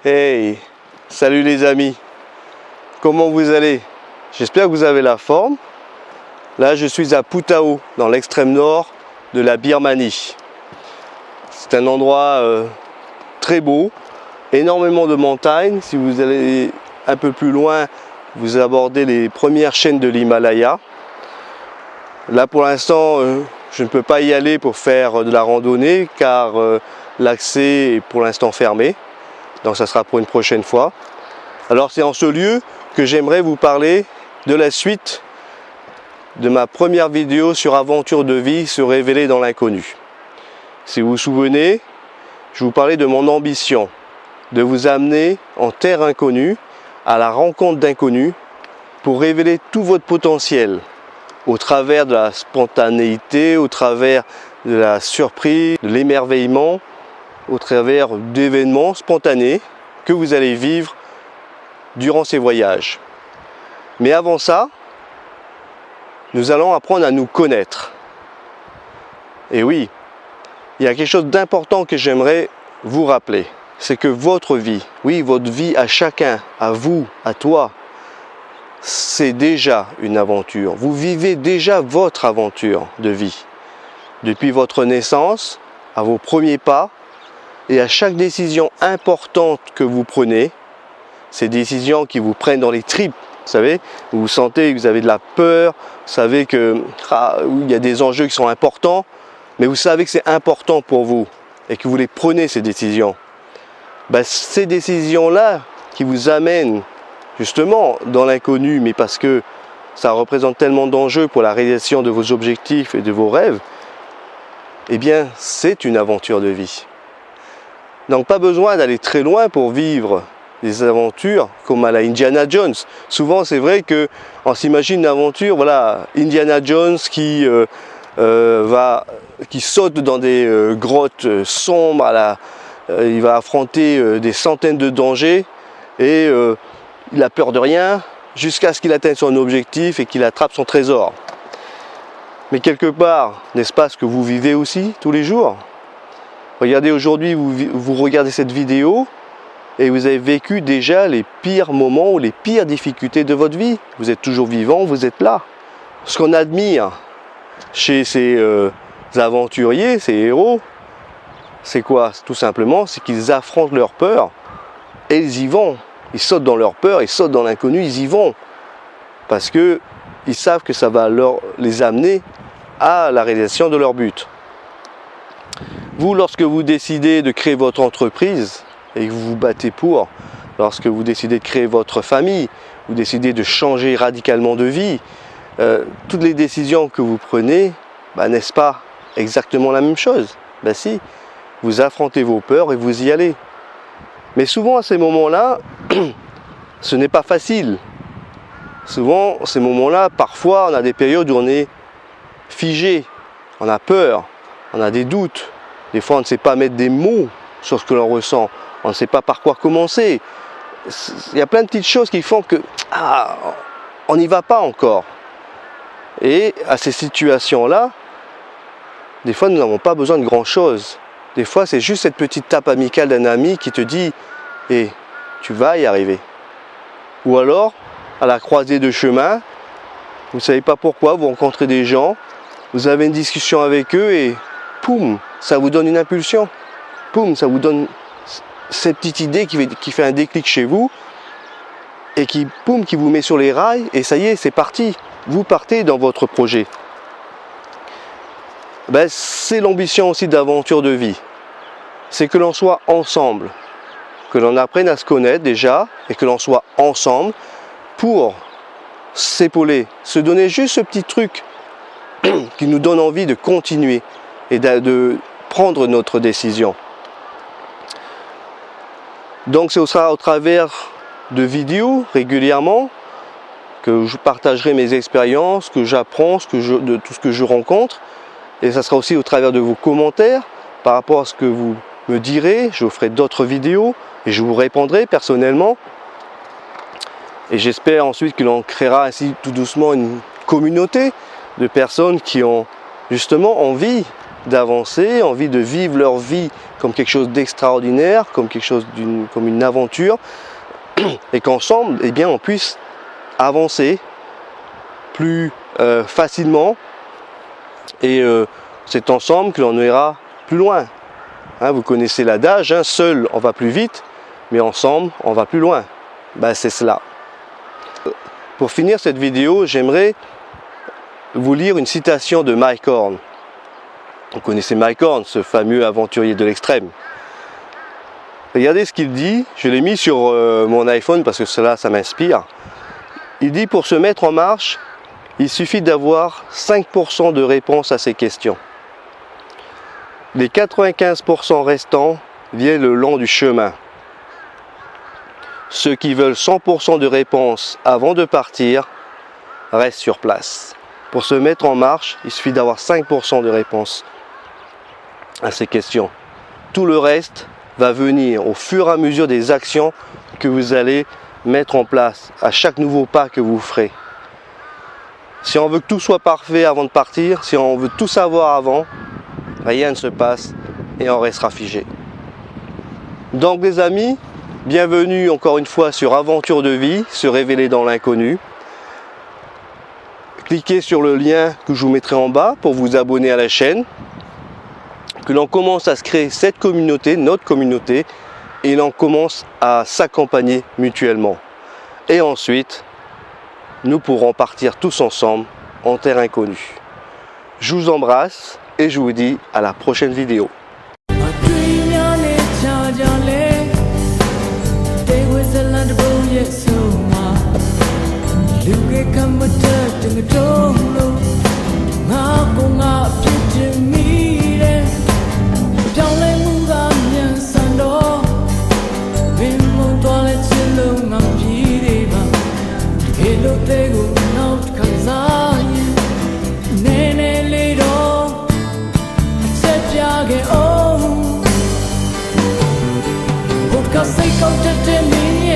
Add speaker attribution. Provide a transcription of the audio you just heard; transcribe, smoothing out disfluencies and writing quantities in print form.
Speaker 1: Hey, salut les amis, comment vous allez? J'espère que vous avez la forme. Là je suis à Phu Thao, dans l'extrême nord de la Birmanie. C'est un endroit très beau, énormément de montagnes. Si vous allez un peu plus loin, vous abordez les premières chaînes de l'Himalaya. Là pour l'instant, je ne peux pas y aller pour faire de la randonnée car l'accès est pour l'instant fermé. Donc ça sera pour une prochaine fois. Alors c'est en ce lieu que j'aimerais vous parler de la suite de ma première vidéo sur aventure de vie, se révéler dans l'inconnu. Si vous vous souvenez, je vous parlais de mon ambition, de vous amener en terre inconnue, à la rencontre d'inconnus, pour révéler tout votre potentiel, au travers de la spontanéité, au travers de la surprise, de l'émerveillement, au travers d'événements spontanés que vous allez vivre durant ces voyages. Mais avant ça, nous allons apprendre à nous connaître. Et oui, il y a quelque chose d'important que j'aimerais vous rappeler. C'est que votre vie, oui, votre vie à chacun, à vous, à toi, c'est déjà une aventure. Vous vivez déjà votre aventure de vie. Depuis votre naissance, à vos premiers pas, et à chaque décision importante que vous prenez, ces décisions qui vous prennent dans les tripes, vous savez, vous sentez que vous avez de la peur, vous savez qu'il y a des enjeux qui sont importants, mais vous savez que c'est important pour vous et que vous les prenez ces décisions. Ces décisions-là qui vous amènent justement dans l'inconnu, mais parce que ça représente tellement d'enjeux pour la réalisation de vos objectifs et de vos rêves, eh bien c'est une aventure de vie. Donc pas besoin d'aller très loin pour vivre des aventures comme à la Indiana Jones. Souvent c'est vrai qu'on s'imagine une aventure, voilà, Indiana Jones qui saute dans des grottes sombres, il va affronter des centaines de dangers et il a peur de rien jusqu'à ce qu'il atteigne son objectif et qu'il attrape son trésor. Mais quelque part, n'est-ce pas ce que vous vivez aussi tous les jours? Regardez, aujourd'hui, vous regardez cette vidéo et vous avez vécu déjà les pires moments ou les pires difficultés de votre vie. Vous êtes toujours vivant, vous êtes là. Ce qu'on admire chez ces aventuriers, ces héros, c'est quoi? Tout simplement, c'est qu'ils affrontent leur peur et ils y vont. Ils sautent dans leur peur, ils sautent dans l'inconnu, ils y vont. Parce qu'ils savent que ça va les amener à la réalisation de leur but. Vous, lorsque vous décidez de créer votre entreprise et que vous vous battez pour, lorsque vous décidez de créer votre famille, vous décidez de changer radicalement de vie, toutes les décisions que vous prenez, n'est-ce pas exactement la même chose? Si, vous affrontez vos peurs et vous y allez. Mais souvent à ces moments-là, ce n'est pas facile. Souvent, ces moments-là, parfois, on a des périodes où on est figé, on a peur, on a des doutes. Des fois, on ne sait pas mettre des mots sur ce que l'on ressent. On ne sait pas par quoi commencer. Il y a plein de petites choses qui font que on n'y va pas encore. Et à ces situations-là, des fois, nous n'avons pas besoin de grand-chose. Des fois, c'est juste cette petite tape amicale d'un ami qui te dit « Hey, tu vas y arriver ». Ou alors, à la croisée de chemin, vous ne savez pas pourquoi, vous rencontrez des gens, vous avez une discussion avec eux et poum, ça vous donne une impulsion. Poum, ça vous donne cette petite idée qui fait un déclic chez vous et qui vous met sur les rails et ça y est, c'est parti. Vous partez dans votre projet. C'est l'ambition aussi d'aventure de vie. C'est que l'on soit ensemble, que l'on apprenne à se connaître déjà et que l'on soit ensemble pour s'épauler, se donner juste ce petit truc qui nous donne envie de continuer et de prendre notre décision. Donc ce sera au travers de vidéos régulièrement que je partagerai mes expériences, que j'apprends, de tout ce que je rencontre. Et ça sera aussi au travers de vos commentaires par rapport à ce que vous me direz. Je ferai d'autres vidéos et je vous répondrai personnellement. Et j'espère ensuite que l'on créera ainsi tout doucement une communauté de personnes qui ont justement envie d'avancer, envie de vivre leur vie comme quelque chose d'extraordinaire, comme comme une aventure, et qu'ensemble, eh bien, on puisse avancer plus facilement, et c'est ensemble que l'on ira plus loin. Hein, vous connaissez l'adage, hein, seul on va plus vite, mais ensemble on va plus loin. Ben, c'est cela. Pour finir cette vidéo, j'aimerais vous lire une citation de Mike Horn. Vous connaissez Mike Horn, ce fameux aventurier de l'extrême. Regardez ce qu'il dit, je l'ai mis sur mon iPhone parce que cela, ça m'inspire. Il dit: pour se mettre en marche, il suffit d'avoir 5% de réponse à ces questions. Les 95% restants viennent le long du chemin. Ceux qui veulent 100% de réponse avant de partir restent sur place. Pour se mettre en marche, il suffit d'avoir 5% de réponse à ces questions. Tout le reste va venir au fur et à mesure des actions que vous allez mettre en place, à chaque nouveau pas que vous ferez. Si on veut que tout soit parfait avant de partir, si on veut tout savoir avant, rien ne se passe et on restera figé. Donc les amis, bienvenue encore une fois sur Aventure de vie, se révéler dans l'inconnu. Cliquez sur le lien que je vous mettrai en bas pour vous abonner à la chaîne. Que l'on commence à se créer cette communauté, notre communauté, et l'on commence à s'accompagner mutuellement. Et ensuite, nous pourrons partir tous ensemble en terre inconnue. Je vous embrasse et je vous dis à la prochaine vidéo.
Speaker 2: Cause they go to me